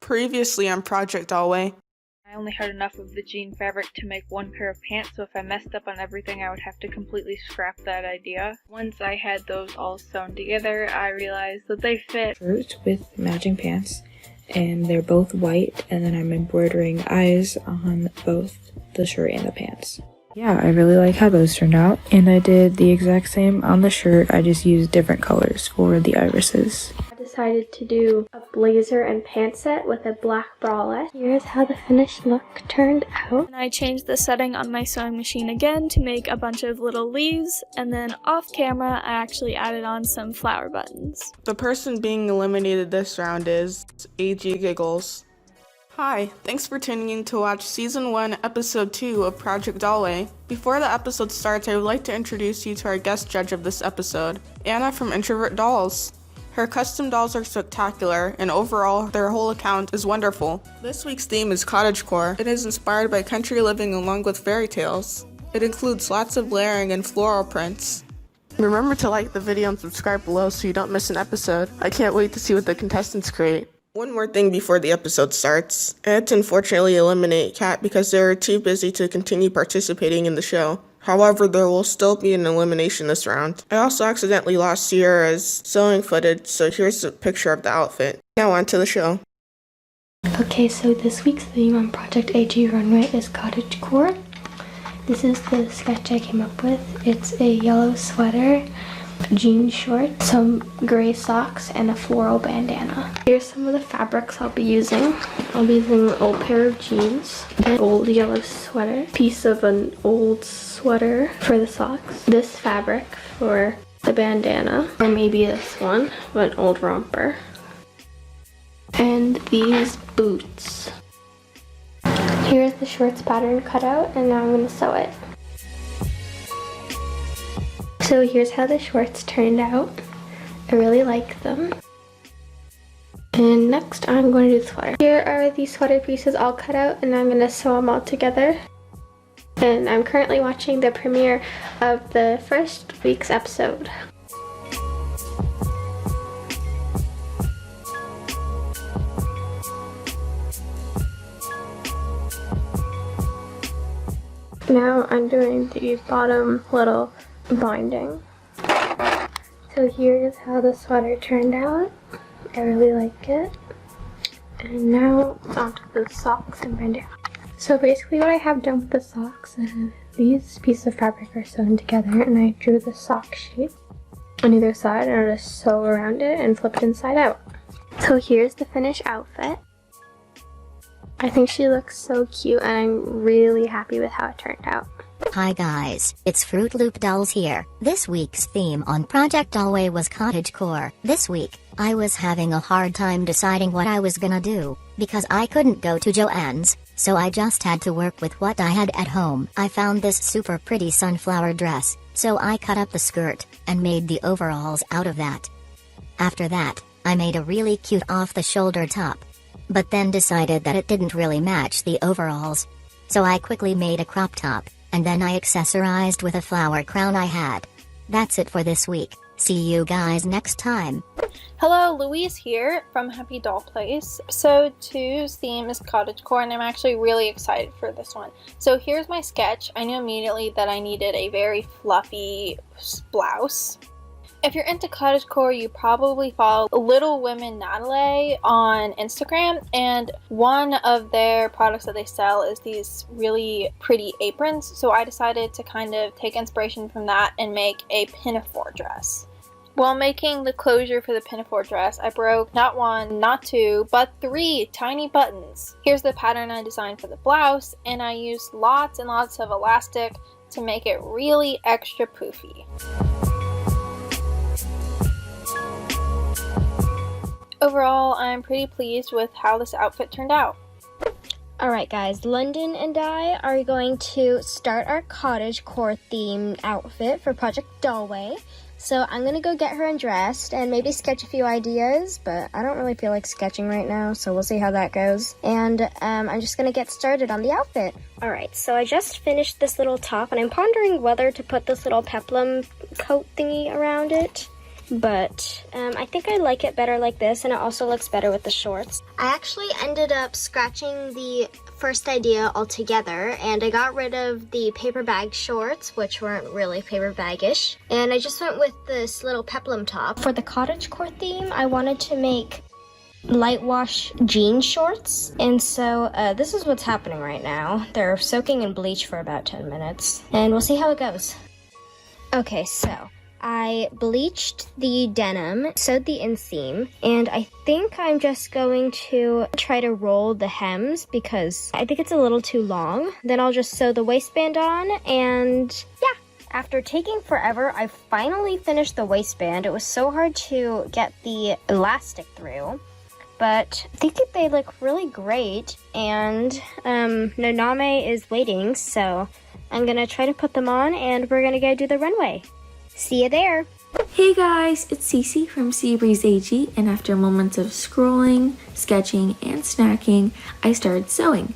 Previously on Project Dollway. I only had enough of the jean fabric to make one pair of pants, so if I messed up on everything, I would have to completely scrap that idea. Once I had those all sewn together, I realized that they fit. Shirt with matching pants, and they're both white, and then I'm embroidering eyes on both the shirt and the pants. Yeah, I really like how those turned out, and I did the exact same on the shirt. I just used different colors for the irises. I decided to do a blazer and pants set with a black bralette. Here's how the finished look turned out. And I changed the setting on my sewing machine again to make a bunch of little leaves, and then off camera I actually added on some flower buttons. The person being eliminated this round is ag.dolls. Hi, thanks for tuning in to watch Season 1, Episode 2 of Project Dollway. Before the episode starts, I would like to introduce you to our guest judge of this episode, Anna from Introvertdolls. Her custom dolls are spectacular, and overall, their whole account is wonderful. This week's theme is Cottagecore. It is inspired by country living along with fairy tales. It includes lots of layering and floral prints. Remember to like the video and subscribe below so you don't miss an episode. I can't wait to see what the contestants create. One more thing before the episode starts. I had to unfortunately eliminate Kat because they were too busy to continue participating in the show. However, there will still be an elimination this round. I also accidentally lost Sierra's sewing footage, so here's a picture of the outfit. Now on to the show. Okay, so this week's theme on Project AG Runway is Cottagecore. This is the sketch I came up with. It's a yellow sweater, jean shorts, some gray socks, and a floral bandana. Here's some of the fabrics I'll be using. I'll be using an old pair of jeans, an old yellow sweater, piece of an old sweater for the socks, this fabric for the bandana, or maybe this one, an old romper, and these boots. Here's the shorts pattern cut out, and now I'm going to sew it. So here's how the shorts turned out. I really like them. And next I'm going to do the sweater. Here are the sweater pieces all cut out, and I'm going to sew them all together. And I'm currently watching the premiere of the first week's episode. Now I'm doing the bottom little binding. So here's how the sweater turned out. I really like it. And now it's onto the socks and bandana. So basically what I have done with the socks is these pieces of fabric are sewn together, and I drew the sock shape on either side, and I'll just sew around it and flip it inside out. So here's the finished outfit. I think she looks so cute, and I'm really happy with how it turned out. Hi guys, it's fruitloopdolls here. This week's theme on Project Dollway was Cottagecore. This week, I was having a hard time deciding what I was gonna do, because I couldn't go to Joann's, so I just had to work with what I had at home. I found this super pretty sunflower dress, so I cut up the skirt, and made the overalls out of that. After that, I made a really cute off-the-shoulder top. But then decided that it didn't really match the overalls. So I quickly made a crop top, and then I accessorized with a flower crown I had. That's it for this week. See you guys next time. Hello, Louise here from happydollplace. Episode 2's theme is Cottagecore, and I'm actually really excited for this one. So here's my sketch. I knew immediately that I needed a very fluffy blouse. If you're into cottagecore, you probably follow Little Women Natalie on Instagram, and one of their products that they sell is these really pretty aprons, so I decided to kind of take inspiration from that and make a pinafore dress. While making the closure for the pinafore dress, I broke not one, not two, but 3 tiny buttons. Here's the pattern I designed for the blouse, and I used lots and lots of elastic to make it really extra poofy. Overall, I'm pretty pleased with how this outfit turned out. Alright guys, London and I are going to start our cottagecore themed outfit for Project Dollway. So I'm going to go get her undressed and maybe sketch a few ideas, but I don't really feel like sketching right now, so we'll see how that goes. And I'm just going to get started on the outfit. Alright, so I just finished this little top, and I'm pondering whether to put this little peplum coat thingy around it. but I think I like it better like this, and it also looks better with the shorts. I actually ended up scratching the first idea altogether, and I got rid of the paper bag shorts, which weren't really paper bag-ish, and I just went with this little peplum top. For the cottagecore theme, I wanted to make light wash jean shorts, and so this is what's happening right now. They're soaking in bleach for about 10 minutes, and we'll see how it goes. Okay, so I bleached the denim, sewed the inseam, and I think I'm just going to try to roll the hems because I think it's a little too long. Then I'll just sew the waistband on, and yeah. After taking forever, I finally finished the waistband. It was so hard to get the elastic through, but I think they look really great, and Naname is waiting, so I'm gonna try to put them on, and we're gonna go do the runway. See you there. Hey guys, it's Cece from seabreeze.ag, and after moments of scrolling, sketching, and snacking, I started sewing.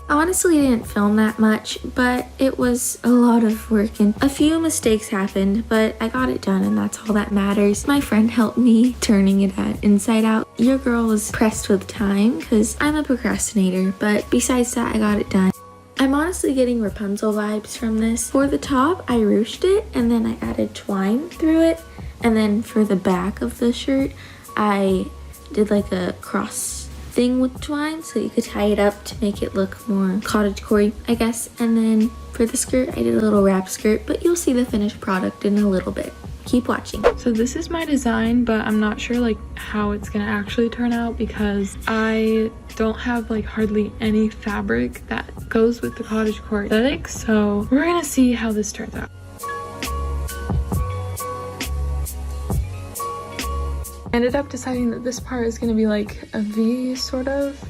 I honestly didn't film that much, but it was a lot of work and a few mistakes happened, but I got it done and that's all that matters. My friend helped me turning it inside out. Your girl was pressed with time because I'm a procrastinator, but besides that, I got it done. I'm honestly getting Rapunzel vibes from this. For the top, I ruched it and then I added twine through it. And then for the back of the shirt, I did like a cross thing with twine so you could tie it up to make it look more cottagecore, I guess. And then for the skirt, I did a little wrap skirt, but you'll see the finished product in a little bit. Keep watching. So this is my design, but I'm not sure like how it's gonna actually turn out because I don't have like hardly any fabric that goes with the cottagecore aesthetic, so we're gonna see how this turns out. I ended up deciding that this part is going to be like a V sort of,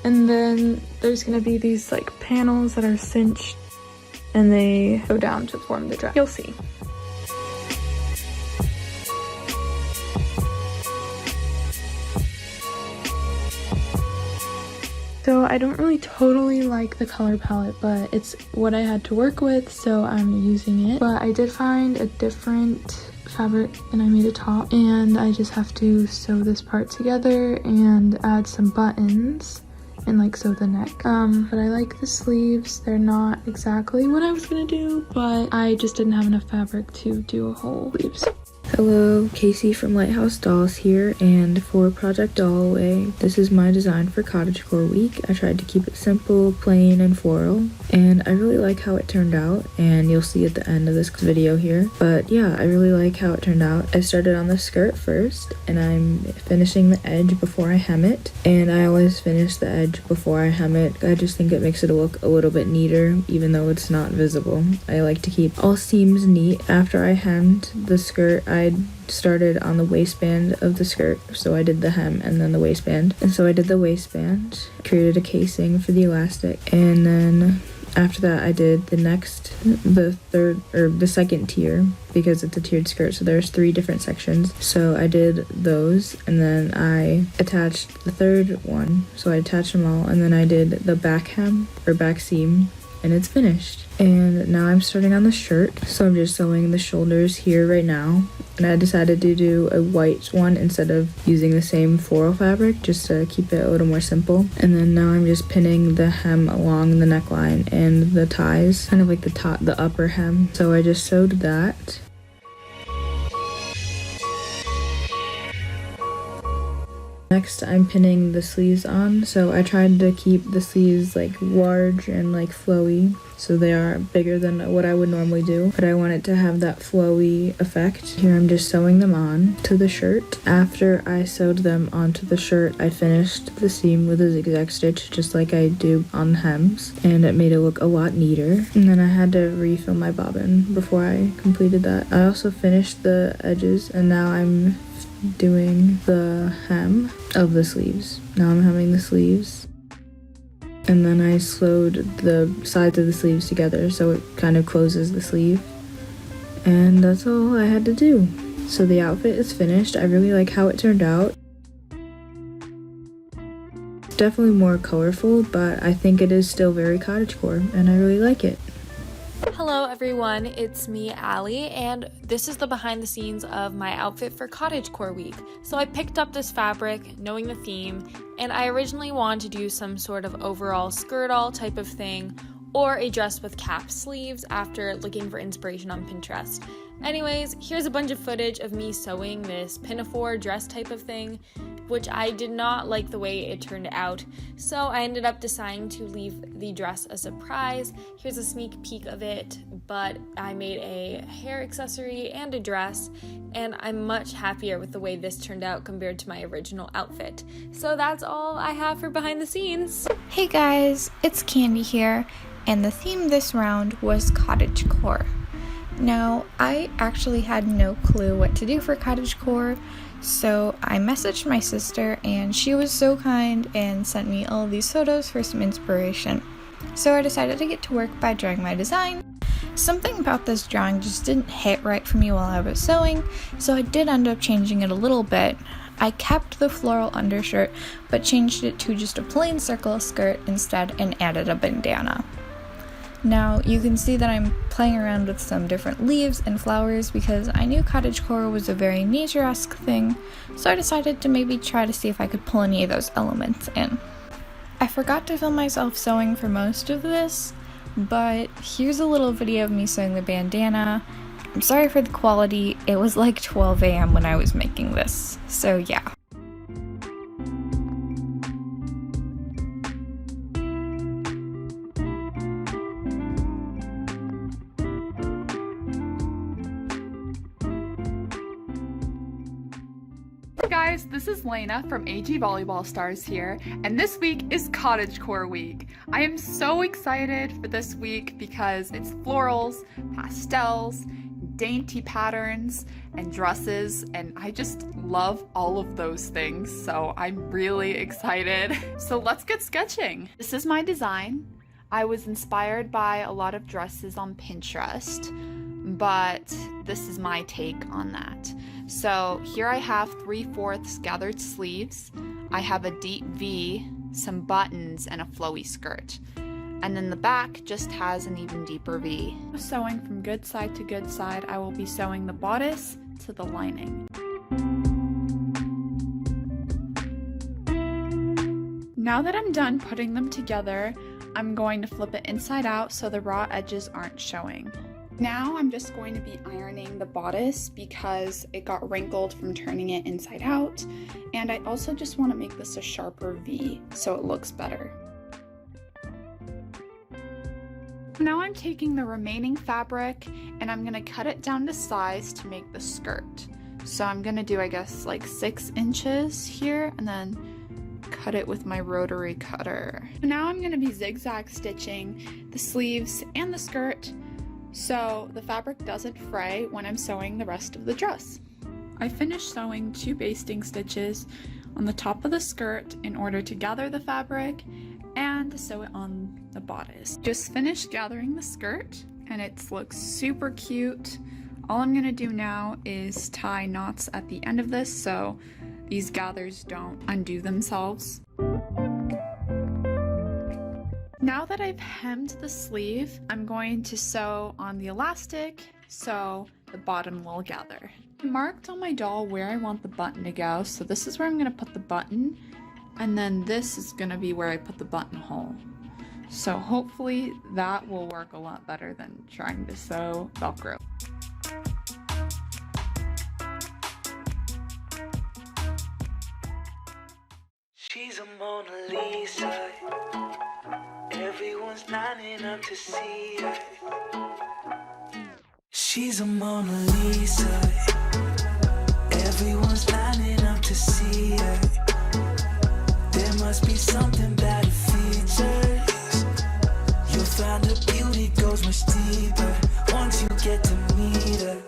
and then there's going to be these like panels that are cinched and they go down to form the dress. You'll see. So I don't really totally like the color palette, but it's what I had to work with, so I'm using it. But I did find a different fabric and I made a top, and I just have to sew this part together and add some buttons and like sew the neck. But I like the sleeves. They're not exactly what I was gonna do, but I just didn't have enough fabric to do a whole sleeves. Hello, Casey from lighthousedolls here, and for Project Dollway, this is my design for Cottagecore week. I tried to keep it simple, plain, and floral, and I really like how it turned out, and you'll see at the end of this video here. But yeah, I really like how it turned out. I started on the skirt first, and I'm finishing the edge before I hem it, and I always finish the edge before I hem it. I just think it makes it look a little bit neater, even though it's not visible. I like to keep all seams neat. After I hemmed the skirt, I started on the waistband of the skirt, so I did the hem and then the waistband, and so I did the waistband, created a casing for the elastic, and then after that I did the second tier, because it's a tiered skirt, so there's 3 different sections. So I did those, and then I attached the third one, so I attached them all, and then I did the back hem or back seam, and it's finished. And now I'm starting on the shirt, so I'm just sewing the shoulders here right now, and I decided to do a white one instead of using the same floral fabric, just to keep it a little more simple. And then now I'm just pinning the hem along the neckline and the ties, kind of like the upper hem. So I just sewed that. Next, I'm pinning the sleeves on, so I tried to keep the sleeves like large and like flowy, so they are bigger than what I would normally do, but I want it to have that flowy effect. Here I'm just sewing them on to the shirt. After I sewed them onto the shirt, I finished the seam with a zigzag stitch, just like I do on the hems, and it made it look a lot neater. And then I had to refill my bobbin before I completed that. I also finished the edges, and now I'm doing the hem of the sleeves. Now I'm hemming the sleeves, and then I sewed the sides of the sleeves together so it kind of closes the sleeve, and that's all I had to do. So the outfit is finished. I really like how it turned out. It's definitely more colorful, but I think it is still very cottagecore, and I really like it. Hello everyone, it's me, Allie, and this is the behind the scenes of my outfit for Cottagecore week. So I picked up this fabric, knowing the theme, and I originally wanted to do some sort of overall skirt-all type of thing, or a dress with cap sleeves after looking for inspiration on Pinterest. Anyways, here's a bunch of footage of me sewing this pinafore dress type of thing, which I did not like the way it turned out, so I ended up deciding to leave the dress a surprise. Here's a sneak peek of it, but I made a hair accessory and a dress, and I'm much happier with the way this turned out compared to my original outfit. So that's all I have for behind the scenes. Hey guys, it's Candy here, and the theme this round was Cottagecore. Now, I actually had no clue what to do for Cottagecore, so I messaged my sister and she was so kind and sent me all of these photos for some inspiration. So I decided to get to work by drawing my design. Something about this drawing just didn't hit right for me while I was sewing, so I did end up changing it a little bit. I kept the floral undershirt, but changed it to just a plain circle skirt instead and added a bandana. Now, you can see that I'm playing around with some different leaves and flowers because I knew cottagecore was a very nature-esque thing, so I decided to maybe try to see if I could pull any of those elements in. I forgot to film myself sewing for most of this, but here's a little video of me sewing the bandana. I'm sorry for the quality, it was like 12 a.m. when I was making this, so yeah. Hey guys, this is Lena from Agvolleyballstars here, and this week is Cottagecore week. I am so excited for this week because it's florals, pastels, dainty patterns, and dresses, and I just love all of those things, so I'm really excited. So let's get sketching. This is my design. I was inspired by a lot of dresses on Pinterest, but this is my take on that. So here I have 3/4 gathered sleeves, I have a deep V, some buttons, and a flowy skirt. And then the back just has an even deeper V. Sewing from good side to good side, I will be sewing the bodice to the lining. Now that I'm done putting them together, I'm going to flip it inside out so the raw edges aren't showing. Now I'm just going to be ironing the bodice because it got wrinkled from turning it inside out, and I also just want to make this a sharper V so it looks better. Now I'm taking the remaining fabric and I'm going to cut it down to size to make the skirt. So I'm going to do, I guess, like 6 inches here and then cut it with my rotary cutter. Now I'm going to be zigzag stitching the sleeves and the skirt so the fabric doesn't fray when I'm sewing the rest of the dress. I finished sewing 2 basting stitches on the top of the skirt in order to gather the fabric and to sew it on the bodice. Just finished gathering the skirt and it looks super cute. All I'm gonna do now is tie knots at the end of this so these gathers don't undo themselves. Now that I've hemmed the sleeve, I'm going to sew on the elastic so the bottom will gather. I marked on my doll where I want the button to go, so this is where I'm going to put the button, and then this is going to be where I put the buttonhole. So hopefully that will work a lot better than trying to sew Velcro. She's a Mona Lisa. Everyone's lining up to see her. She's a Mona Lisa. Everyone's lining up to see her. There must be something about her features. You'll find her beauty goes much deeper once you get to meet her.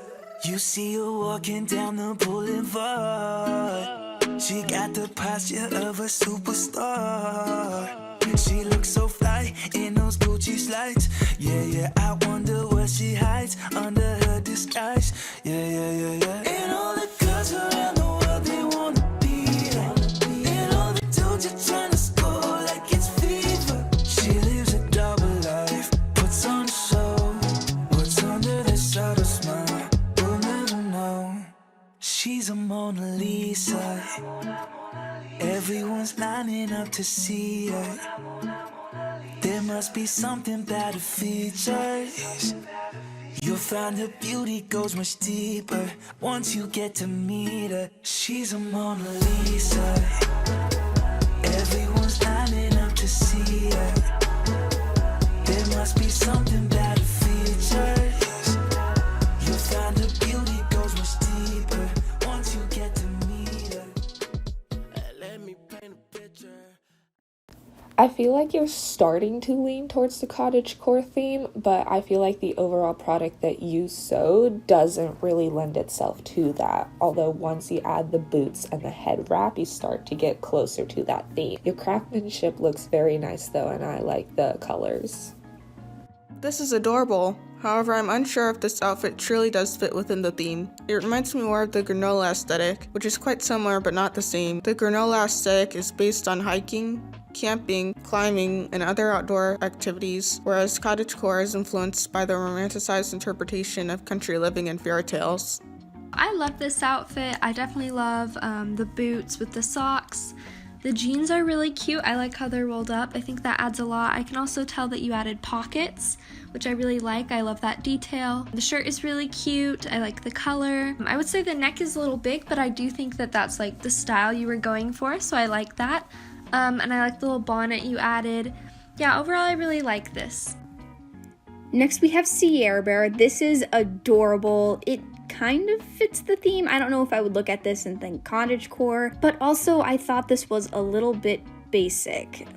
You see her walking down the boulevard. She got the posture of a superstar. She looks so fly in those Gucci slides. Yeah, yeah, I wonder what she hides under her disguise. Yeah, yeah, yeah, yeah. And all the girls around the world, they wanna be her. And all the dudes are trying to score like it's fever. She lives a double life, puts on a show Lisa. Everyone's lining up to see her. There must be something about her features. You'll find her beauty goes much deeper once you get to meet her. She's a Mona Lisa. Everyone's lining up to see her. There must be something about her features. You'll find her beauty goes much deeper once you get to meet her. Let me paint a picture. I feel like you're starting to lean towards the cottagecore theme, but I feel like the overall product that you sewed doesn't really lend itself to that. Although once you add the boots and the head wrap, you start to get closer to that theme. Your craftsmanship looks very nice though, and I like the colors. This is adorable. However, I'm unsure if this outfit truly does fit within the theme. It reminds me more of the granola aesthetic, which is quite similar but not the same. The granola aesthetic is based on hiking, camping, climbing, and other outdoor activities, whereas cottagecore is influenced by the romanticized interpretation of country living and fairy tales. I love this outfit. I definitely love the boots with the socks. The jeans are really cute. I like how they're rolled up. I think that adds a lot. I can also tell that you added pockets, which I really like. I love that detail. The shirt is really cute. I like the color. I would say the neck is a little big, but I do think that that's like the style you were going for, so I like that. And I like the little bonnet you added. Yeah, overall I really like this. Next we have Sierrbear. This is adorable. It kind of fits the theme. I don't know if I would look at this and think cottagecore, but also I thought this was a little bit basic.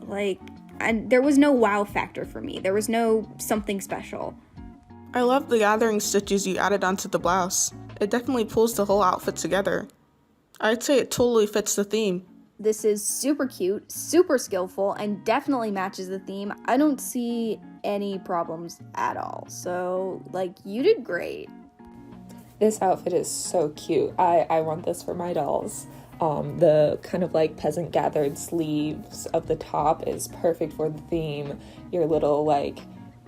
And there was no wow factor for me. There was no something special. I love the gathering stitches you added onto the blouse. It definitely pulls the whole outfit together. I'd say it totally fits the theme. This is super cute, super skillful, and definitely matches the theme. I don't see any problems at all. So, you did great. This outfit is so cute. I want this for my dolls. The kind of peasant gathered sleeves of the top is perfect for the theme. Your little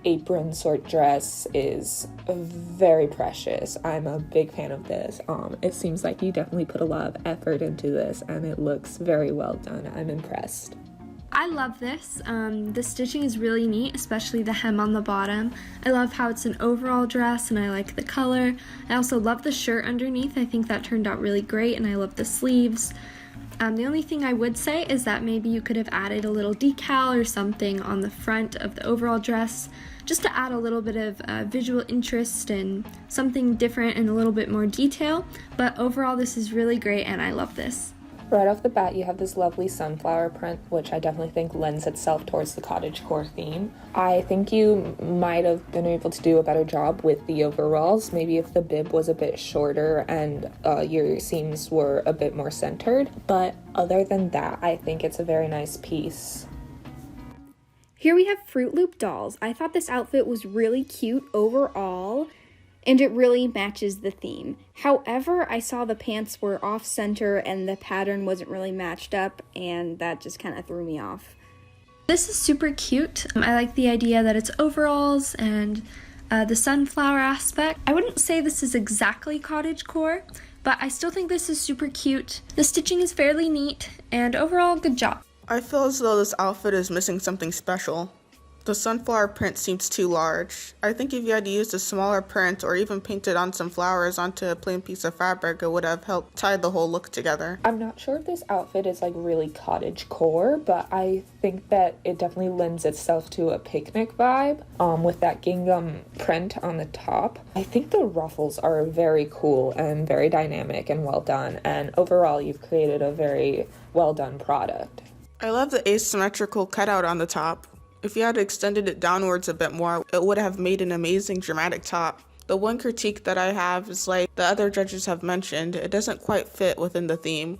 apron sort dress is very precious. I'm a big fan of this. It seems like you definitely put a lot of effort into this and it looks very well done. I'm impressed. I love this. The stitching is really neat, especially the hem on the bottom. I love how it's an overall dress and I like the color. I also love the shirt underneath. I think that turned out really great and I love the sleeves. The only thing I would say is that maybe you could have added a little decal or something on the front of the overall dress just to add a little bit of visual interest and something different and a little bit more detail. But overall this is really great and I love this. Right off the bat, you have this lovely sunflower print, which I definitely think lends itself towards the cottagecore theme. I think you might have been able to do a better job with the overalls, maybe if the bib was a bit shorter and your seams were a bit more centered. But other than that, I think it's a very nice piece. Here we have Fruitloopdolls. I thought this outfit was really cute overall, and it really matches the theme. However, I saw the pants were off-center and the pattern wasn't really matched up, and that just kind of threw me off. This is super cute. I like the idea that it's overalls and the sunflower aspect. I wouldn't say this is exactly cottagecore, but I still think this is super cute. The stitching is fairly neat, and overall, good job. I feel as though this outfit is missing something special. The sunflower print seems too large. I think if you had used a smaller print or even painted on some flowers onto a plain piece of fabric, it would have helped tie the whole look together. I'm not sure if this outfit is really cottagecore, but I think that it definitely lends itself to a picnic vibe with that gingham print on the top. I think the ruffles are very cool and very dynamic and well done, and overall you've created a very well done product. I love the asymmetrical cutout on the top. If you had extended it downwards a bit more, it would have made an amazing dramatic top. The one critique that I have is like the other judges have mentioned, it doesn't quite fit within the theme.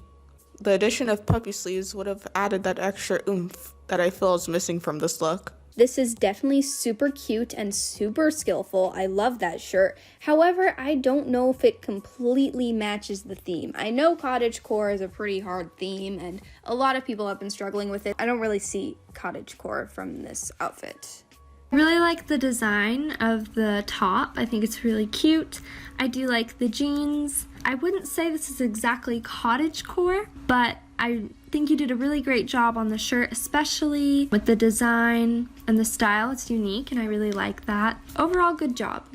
The addition of puppy sleeves would have added that extra oomph that I feel is missing from this look. This is definitely super cute and super skillful. I love that shirt. However, I don't know if it completely matches the theme. I know cottagecore is a pretty hard theme and a lot of people have been struggling with it. I don't really see cottagecore from this outfit. I really like the design of the top. I think it's really cute. I do like the jeans. I wouldn't say this is exactly cottagecore, but I think you did a really great job on the shirt, especially with the design and the style. It's unique and I really like that. Overall, good job.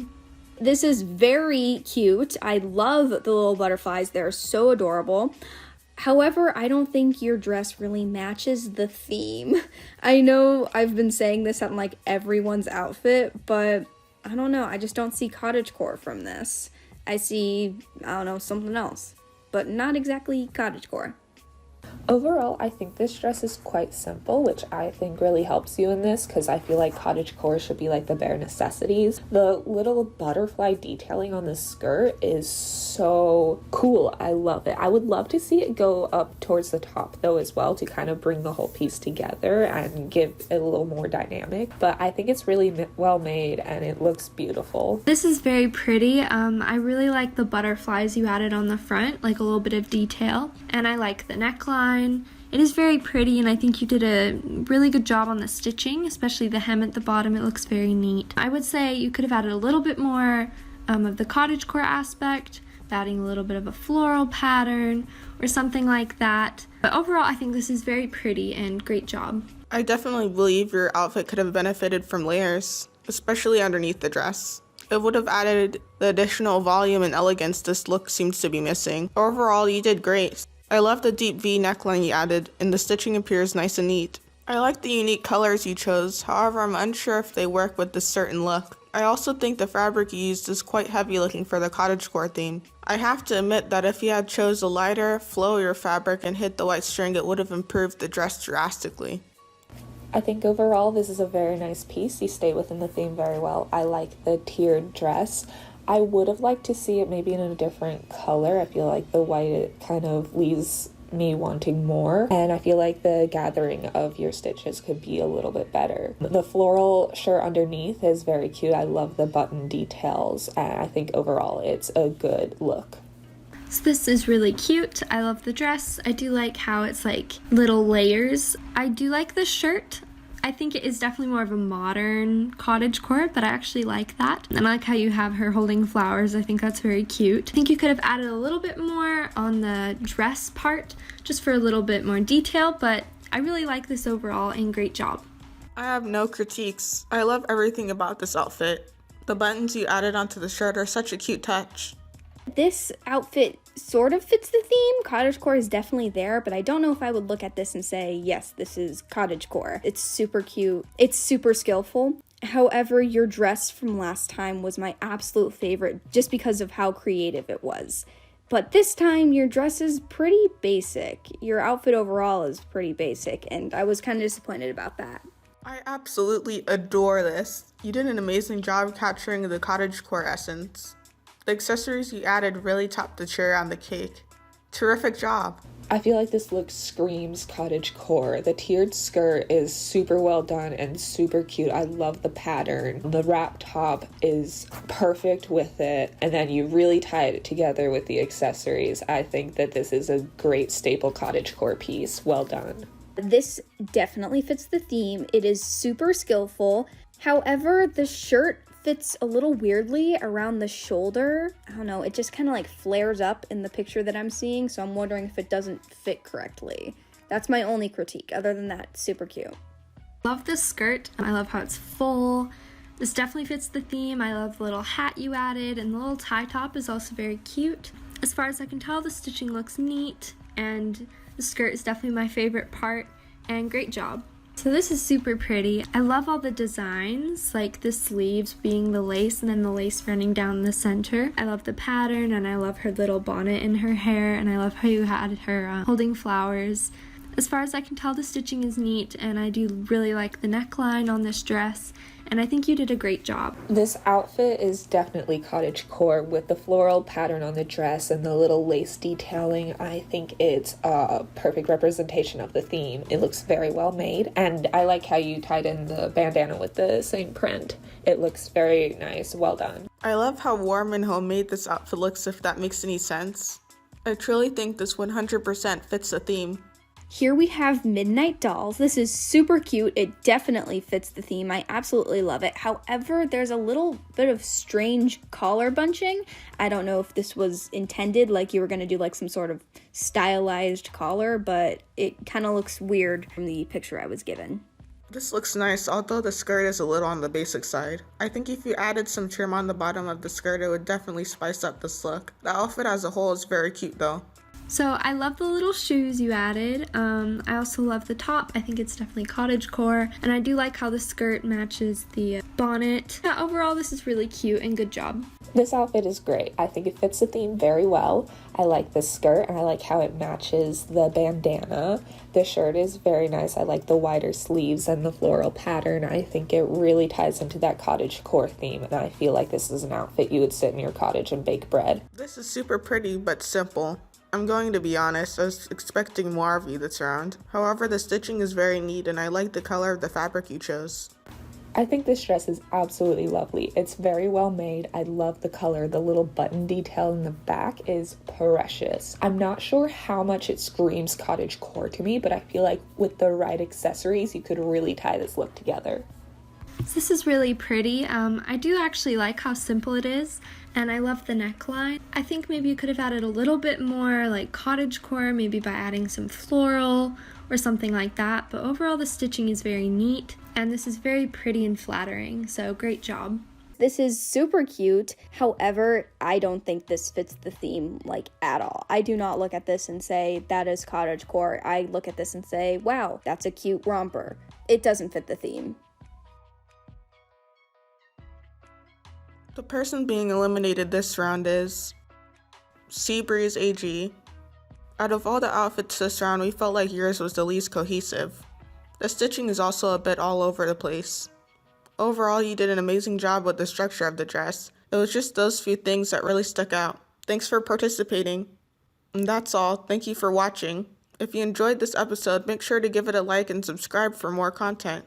This is very cute. I love the little butterflies. They're so adorable. However, I don't think your dress really matches the theme. I know I've been saying this on like everyone's outfit, but I don't know. I just don't see cottagecore from this. I see, I don't know, something else, but not exactly cottagecore. Overall, I think this dress is quite simple, which I think really helps you in this because I feel like cottagecore should be like the bare necessities. The little butterfly detailing on the skirt is so cool. I love it. I would love to see it go up towards the top though as well to kind of bring the whole piece together and give it a little more dynamic, but I think it's really well made and it looks beautiful. This is very pretty. I really like the butterflies you added on the front, like a little bit of detail, and I like the neckline. It is very pretty and I think you did a really good job on the stitching, especially the hem at the bottom. It looks very neat. I would say you could have added a little bit more of the cottagecore aspect, adding a little bit of a floral pattern or something like that. But overall, I think this is very pretty and great job. I definitely believe your outfit could have benefited from layers, especially underneath the dress. It would have added the additional volume and elegance this look seems to be missing. Overall, you did great. I love the deep V neckline you added, and the stitching appears nice and neat. I like the unique colors you chose, however I'm unsure if they work with this certain look. I also think the fabric you used is quite heavy looking for the cottagecore theme. I have to admit that if you had chose a lighter, flowier fabric and hit the white string, it would have improved the dress drastically. I think overall this is a very nice piece. You stay within the theme very well. I like the tiered dress. I would have liked to see it maybe in a different color. I feel like the white kind of leaves me wanting more, and I feel like the gathering of your stitches could be a little bit better. The floral shirt underneath is very cute. I love the button details, and I think overall it's a good look. So this is really cute. I love the dress. I do like how it's like little layers. I do like the shirt. I think it is definitely more of a modern cottagecore, but I actually like that. And I like how you have her holding flowers. I think that's very cute. I think you could have added a little bit more on the dress part, just for a little bit more detail, but I really like this overall and great job. I have no critiques. I love everything about this outfit. The buttons you added onto the shirt are such a cute touch. This outfit sort of fits the theme. Cottagecore is definitely there, but I don't know if I would look at this and say, yes, this is cottagecore. It's super cute. It's super skillful. However, your dress from last time was my absolute favorite just because of how creative it was. But this time, your dress is pretty basic. Your outfit overall is pretty basic, and I was kind of disappointed about that. I absolutely adore this. You did an amazing job capturing the cottagecore essence. The accessories you added really topped the cherry on the cake. Terrific job. I feel like this look screams cottagecore. The tiered skirt is super well done and super cute. I love the pattern. The wrap top is perfect with it, and then you really tied it together with the accessories. I think that this is a great staple cottagecore piece. Well done. This definitely fits the theme. It is super skillful. However, the shirt fits a little weirdly around the shoulder. I don't know, it just kind of like flares up in the picture that I'm seeing, so I'm wondering if it doesn't fit correctly. That's my only critique. Other than that, super cute. Love this skirt. I love how it's full. This definitely fits the theme. I love the little hat you added, and the little tie top is also very cute. As far as I can tell, the stitching looks neat, and the skirt is definitely my favorite part, and great job. So this is super pretty. I love all the designs, like the sleeves being the lace and then the lace running down the center. I love the pattern, and I love her little bonnet in her hair, and I love how you had her holding flowers. As far as I can tell, the stitching is neat, and I do really like the neckline on this dress, and I think you did a great job. This outfit is definitely cottagecore with the floral pattern on the dress and the little lace detailing. I think it's a perfect representation of the theme. It looks very well made, and I like how you tied in the bandana with the same print. It looks very nice. Well done. I love how warm and homemade this outfit looks, if that makes any sense. I truly think this 100% fits the theme. Here we have Midnight Dolls. This is super cute. It definitely fits the theme. I absolutely love it. However, there's a little bit of strange collar bunching. I don't know if this was intended, like you were going to do like some sort of stylized collar, but it kind of looks weird from the picture I was given. This looks nice, although the skirt is a little on the basic side. I think if you added some trim on the bottom of the skirt, it would definitely spice up this look. The outfit as a whole is very cute though. So I love the little shoes you added. I also love the top. I think it's definitely cottagecore, and I do like how the skirt matches the bonnet. Yeah, overall this is really cute and good job. This outfit is great. I think it fits the theme very well. I like the skirt and I like how it matches the bandana. The shirt is very nice. I like the wider sleeves and the floral pattern. I think it really ties into that cottagecore theme, and I feel like this is an outfit you would sit in your cottage and bake bread. This is super pretty but simple. I'm going to be honest, I was expecting more of you this round. However, the stitching is very neat and I like the color of the fabric you chose. I think this dress is absolutely lovely. It's very well made. I love the color. The little button detail in the back is precious. I'm not sure how much it screams cottagecore to me, but I feel like with the right accessories, you could really tie this look together. This is really pretty. I do actually like how simple it is, and I love the neckline. I think maybe you could have added a little bit more like cottagecore, maybe by adding some floral or something like that, but overall the stitching is very neat, and this is very pretty and flattering, so great job. This is super cute. However, I don't think this fits the theme like at all. I do not look at this and say that is cottagecore. I look at this and say, wow, that's a cute romper. It doesn't fit the theme. The person being eliminated this round is seabreeze.ag. Out of all the outfits this round, we felt like yours was the least cohesive. The stitching is also a bit all over the place. Overall, you did an amazing job with the structure of the dress. It was just those few things that really stuck out. Thanks for participating. And that's all. Thank you for watching. If you enjoyed this episode, make sure to give it a like and subscribe for more content.